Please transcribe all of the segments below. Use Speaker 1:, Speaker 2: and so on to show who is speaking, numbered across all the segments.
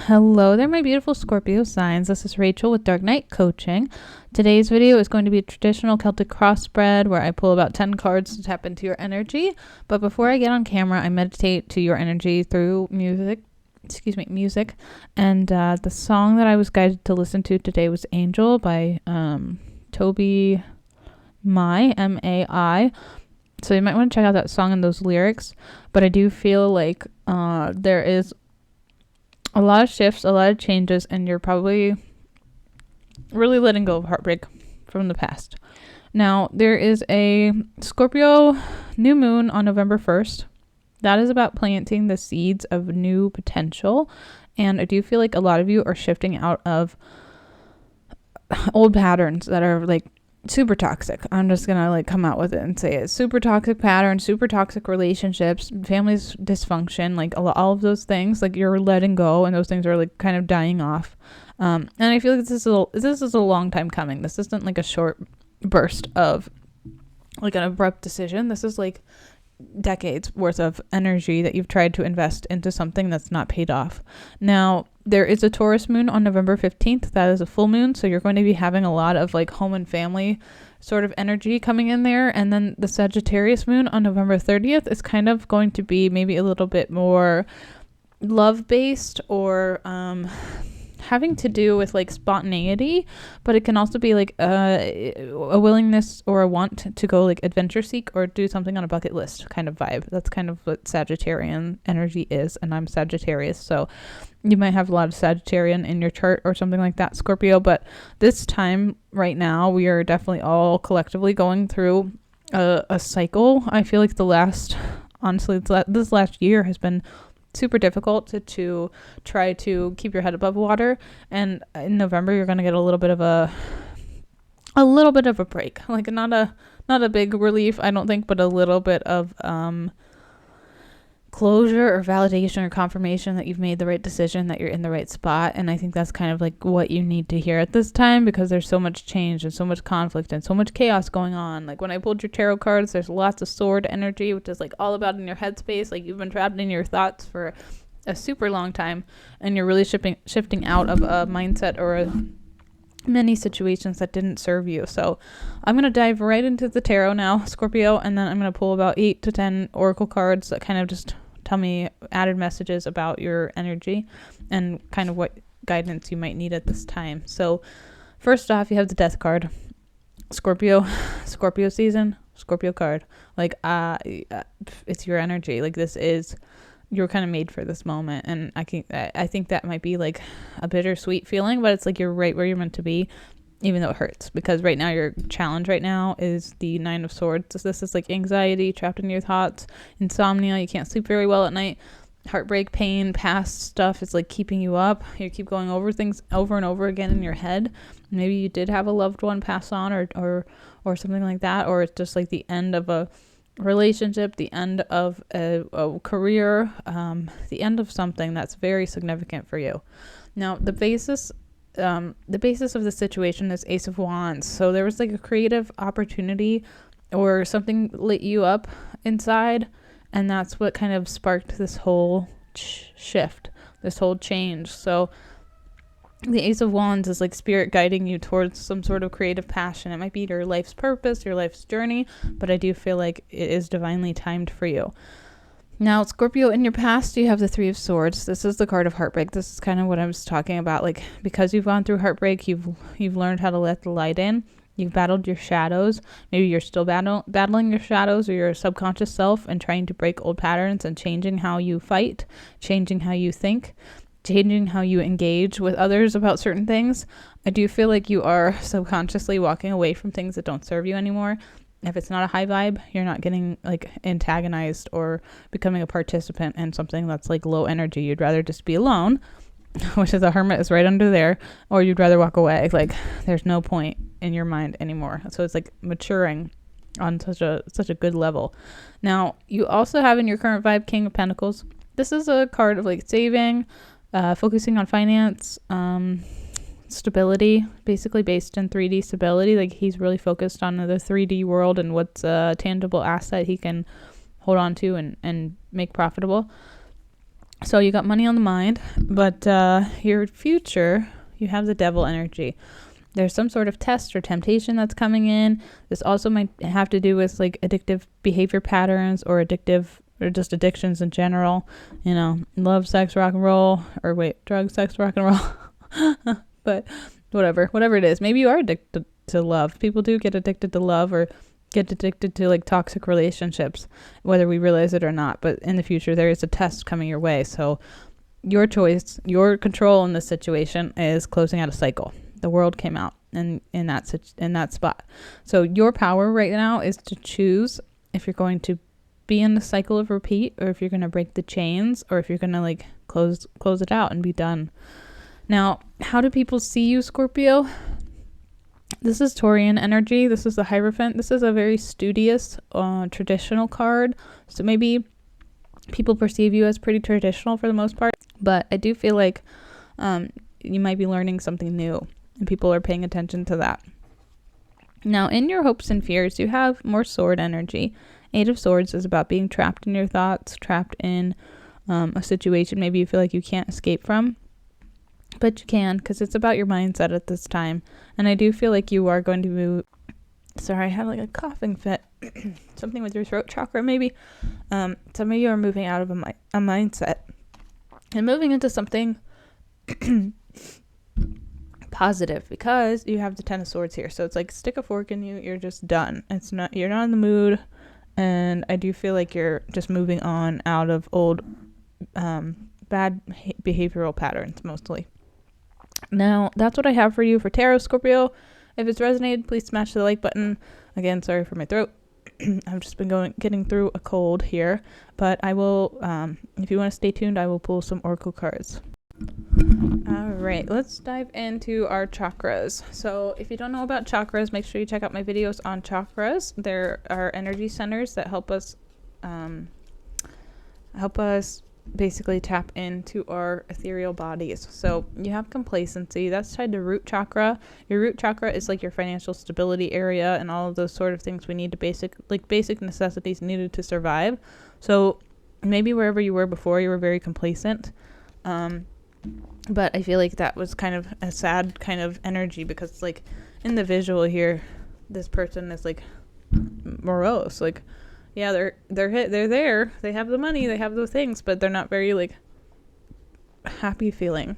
Speaker 1: Hello there, my beautiful Scorpio signs. This is Rachael with Dark Knight Coaching. Today's video is going to be a traditional Celtic cross spread where I pull about 10 cards to tap into your energy. But before I get on camera, I meditate to your energy through music. And the song that I was guided to listen to today was Angel by Toby Mai, M-A-I. So you might want to check out that song and those lyrics. But I do feel like there is a lot of shifts, a lot of changes, and you're probably really letting go of heartbreak from the past. Now, there is a Scorpio new moon on November 1st. That is about planting the seeds of new potential. And I do feel like a lot of you are shifting out of old patterns that are like super toxic. I'm just gonna like come out with it and say it. Super toxic patterns, super toxic relationships, families dysfunction, like all of those things, like you're letting go, and those things are like kind of dying off. And I feel like this is a long time coming. This isn't like a short burst of like an abrupt decision. This is like decades worth of energy that you've tried to invest into something that's not paid off. Now, there is a Taurus moon on November 15th. That is a full moon. So you're going to be having a lot of like home and family sort of energy coming in there. And then the Sagittarius moon on November 30th is kind of going to be maybe a little bit more love-based or having to do with like spontaneity, but it can also be like a willingness or a want to go like adventure seek or do something on a bucket list kind of vibe. That's kind of what Sagittarian energy is, and I'm Sagittarius, so you might have a lot of Sagittarian in your chart or something like that, Scorpio. But this time right now, we are definitely all collectively going through a cycle. I feel like this last year has been super difficult to try to keep your head above water, and in November you're going to get a little bit of a break, like not a big relief, I don't think, but a little bit of closure or validation or confirmation that you've made the right decision, that you're in the right spot. And I think that's kind of like what you need to hear at this time, because there's so much change and so much conflict and so much chaos going on. Like when I pulled your tarot cards, there's lots of sword energy, which is like all about in your headspace. Like you've been trapped in your thoughts for a super long time, and you're really shifting out of a mindset or many situations that didn't serve you. So I'm going to dive right into the tarot now, Scorpio, and then I'm going to pull about 8 to 10 oracle cards that kind of just tell me added messages about your energy and kind of what guidance you might need at this time. So first off, you have the Death card. Scorpio season, Scorpio card. Like it's your energy. Like you're kind of made for this moment, and I think that might be like a bittersweet feeling, but it's like you're right where you're meant to be, even though it hurts, because right now your challenge right now is the 9 of Swords. So this is like anxiety, trapped in your thoughts, insomnia, you can't sleep very well at night, heartbreak, pain, past stuff is like keeping you up. You keep going over things over and over again in your head. Maybe you did have a loved one pass on or something like that, or it's just like the end of a relationship, the end of a career, the end of something that's very significant for you. Now, the basis of the situation is Ace of Wands. So there was like a creative opportunity or something lit you up inside, and that's what kind of sparked this whole shift, this whole change. So the Ace of Wands is like spirit guiding you towards some sort of creative passion. It might be your life's purpose, your life's journey, but I do feel like it is divinely timed for you. Now, Scorpio, in your past, you have the 3 of Swords. This is the card of heartbreak. This is kind of what I was talking about. Like, because you've gone through heartbreak, you've learned how to let the light in. You've battled your shadows. Maybe you're still battling your shadows or your subconscious self and trying to break old patterns and changing how you fight, changing how you think, changing how you engage with others about certain things. I do feel like you are subconsciously walking away from things that don't serve you anymore. If it's not a high vibe, you're not getting like antagonized or becoming a participant in something that's like low energy. You'd rather just be alone, which is a hermit is right under there, or you'd rather walk away. Like there's no point in your mind anymore. So it's like maturing on such a good level. Now, you also have in your current vibe King of Pentacles. This is a card of like saving, focusing on finance, stability, basically based in 3D stability. Like he's really focused on the 3D world and what's a tangible asset he can hold on to and make profitable. So you got money on the mind, but your future, you have the devil energy. There's some sort of test or temptation that's coming in. This also might have to do with like addictive behavior patterns or just addictions in general. You know, love, sex, rock and roll, or wait, drugs, sex, rock and roll. But whatever it is. Maybe you are addicted to love. People do get addicted to love or get addicted to like toxic relationships, whether we realize it or not. But in the future, there is a test coming your way. So your choice, your control in this situation is closing out a cycle. The world came out in that spot. So your power right now is to choose if you're going to be in the cycle of repeat, or if you're going to break the chains, or if you're going to like close it out and be done. Now, how do people see you, Scorpio? This is Taurian energy. This is the Hierophant. This is a very studious, traditional card. So maybe people perceive you as pretty traditional for the most part. But I do feel like you might be learning something new, and people are paying attention to that. Now, in your hopes and fears, you have more sword energy. 8 of Swords is about being trapped in your thoughts, trapped in a situation maybe you feel like you can't escape from. But you can, because it's about your mindset at this time. And I do feel like you are going to move. Sorry, I have like a coughing fit. Something with your throat chakra, maybe. Some of you are moving out of a mindset and moving into something positive, because you have the 10 of Swords here. So it's like stick a fork in you. You're just done. You're not in the mood. And I do feel like you're just moving on out of old bad behavioral patterns, mostly. Now, that's what I have for you for tarot, Scorpio. If it's resonated, please smash the like button. Again, sorry for my throat. I've just been getting through a cold here. But I will, if you want to stay tuned, I will pull some oracle cards. All right, let's dive into our chakras. So if you don't know about chakras, make sure you check out my videos on chakras. There are energy centers that help us basically tap into our ethereal bodies. So you have complacency, that's tied to root chakra. Your root chakra is like your financial stability area and all of those sort of things we need to basic necessities needed to survive. So maybe wherever you were before, you were very complacent. But I feel like that was kind of a sad kind of energy, because like in the visual here, this person is like morose, like yeah, they're there, they have the money, they have those things, but they're not very like happy feeling.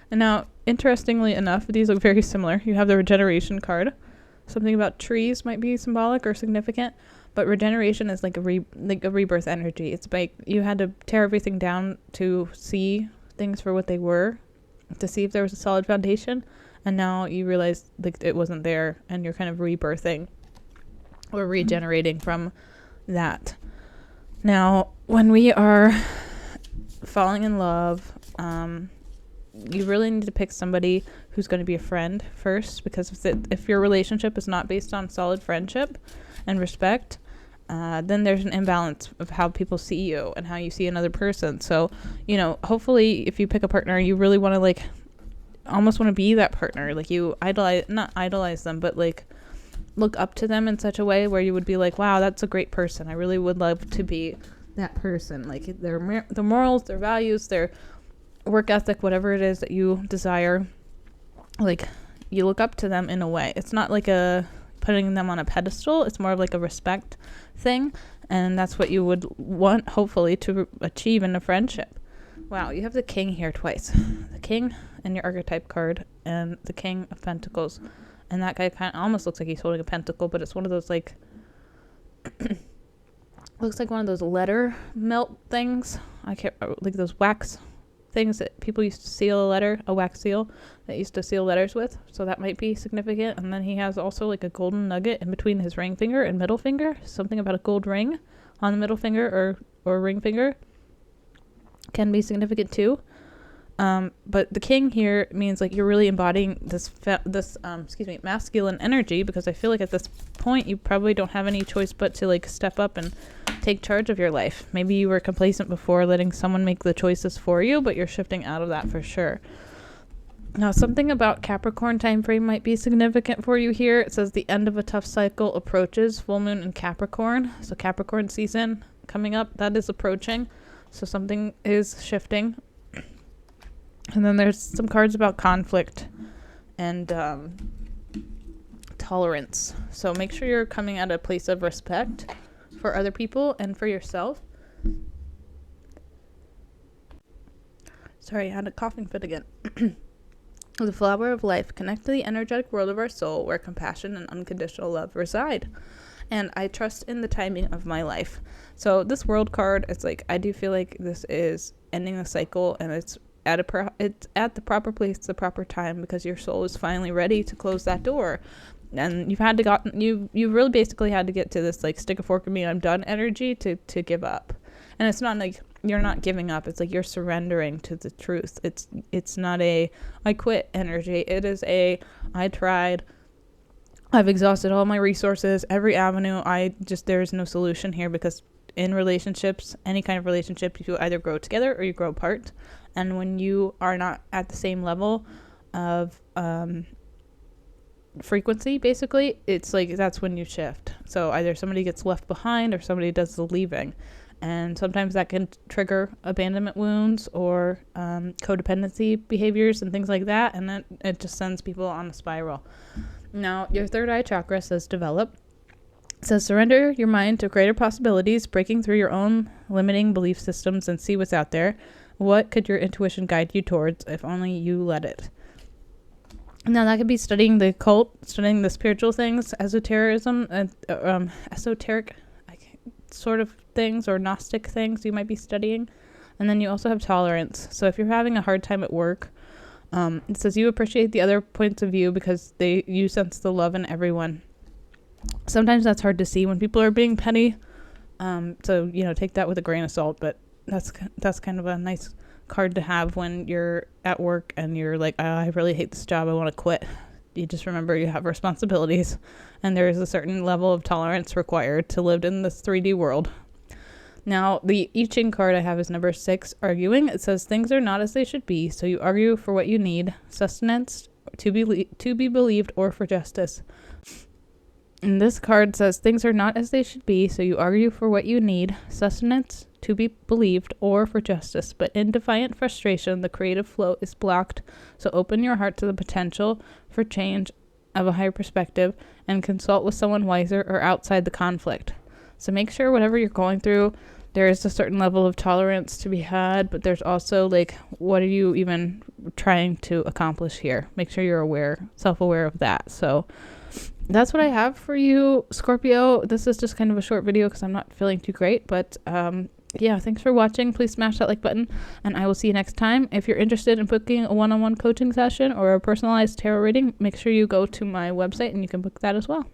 Speaker 1: And now, interestingly enough, these look very similar. You have the regeneration card. Something about trees might be symbolic or significant, but regeneration is like a rebirth energy. It's like you had to tear everything down to see things for what they were, to see if there was a solid foundation, and now you realize like it wasn't there, and you're kind of rebirthing or regenerating from that. Now, when we are falling in love, you really need to pick somebody who's going to be a friend first, because if your relationship is not based on solid friendship and respect, then there's an imbalance of how people see you and how you see another person. So, you know, hopefully if you pick a partner, you really want to like almost want to be that partner. Like you not idolize them, but like look up to them in such a way where you would be like, wow, that's a great person. I really would love to be that person. Like their morals, their values, their work ethic, whatever it is that you desire, like you look up to them in a way. It's not like putting them on a pedestal. It's more of like a respect thing. And that's what you would want, hopefully, to achieve in a friendship. Wow, you have the King here twice. The King in your archetype card and the King of Pentacles. And that guy kind of almost looks like he's holding a pentacle, but it's one of those like, looks like one of those letter melt things. Like those wax things that people used to seal a wax seal that used to seal letters with. So that might be significant. And then he has also like a golden nugget in between his ring finger and middle finger. Something about a gold ring on the middle finger or ring finger can be significant too. But the King here means like you're really embodying this masculine energy, because I feel like at this point you probably don't have any choice but to like step up and take charge of your life. Maybe you were complacent before, letting someone make the choices for you, but you're shifting out of that for sure. Now, something about Capricorn time frame might be significant for you here. It says the end of a tough cycle approaches, full moon in Capricorn. So Capricorn season coming up, that is approaching. So something is shifting. And then there's some cards about conflict and tolerance. So make sure you're coming at a place of respect for other people and for yourself. Sorry, I had a coughing fit again. The flower of life. Connect to the energetic world of our soul where compassion and unconditional love reside. And I trust in the timing of my life. So this world card, it's like, I do feel like this is ending a cycle, and it's at the proper place, the proper time, because your soul is finally ready to close that door. And you really basically had to get to this like stick a fork in me, I'm done energy to give up. And it's not like you're not giving up, it's like you're surrendering to the truth. It's not a I quit energy. It is a I tried, I've exhausted all my resources, every avenue. There's no solution here, because in relationships, any kind of relationship, you either grow together or you grow apart. And when you are not at the same level of frequency, basically, it's like that's when you shift. So either somebody gets left behind or somebody does the leaving. And sometimes that can trigger abandonment wounds or codependency behaviors and things like that. And then it just sends people on a spiral. Now, your third eye chakra says develop. It says surrender your mind to greater possibilities, breaking through your own limiting belief systems and see what's out there. What could your intuition guide you towards if only you let it? Now, that could be studying the occult, studying the spiritual things, esotericism, esoteric sort of things, or Gnostic things you might be studying. And then you also have tolerance. So if you're having a hard time at work, it says you appreciate the other points of view because you sense the love in everyone. Sometimes that's hard to see when people are being petty. So, take that with a grain of salt, but that's kind of a nice card to have when you're at work and you're like, oh, I really hate this job, I want to quit. You just remember you have responsibilities, and there is a certain level of tolerance required to live in this 3D world. Now, the I Ching card I have is number 6, arguing. It says things are not as they should be, so you argue for what you need, sustenance, to be believed, or for justice. And this card says things are not as they should be, so you argue for what you need, sustenance, to be believed, or for justice. But in defiant frustration, the creative flow is blocked, so open your heart to the potential for change of a higher perspective and consult with someone wiser or outside the conflict. So make sure whatever you're going through, there is a certain level of tolerance to be had, but there's also like, what are you even trying to accomplish here? Make sure you're self-aware of that. So that's what I have for you, Scorpio. This is just kind of a short video because I'm not feeling too great, but yeah, thanks for watching. Please smash that like button, and I will see you next time. If you're interested in booking a one-on-one coaching session or a personalized tarot reading, make sure you go to my website and you can book that as well.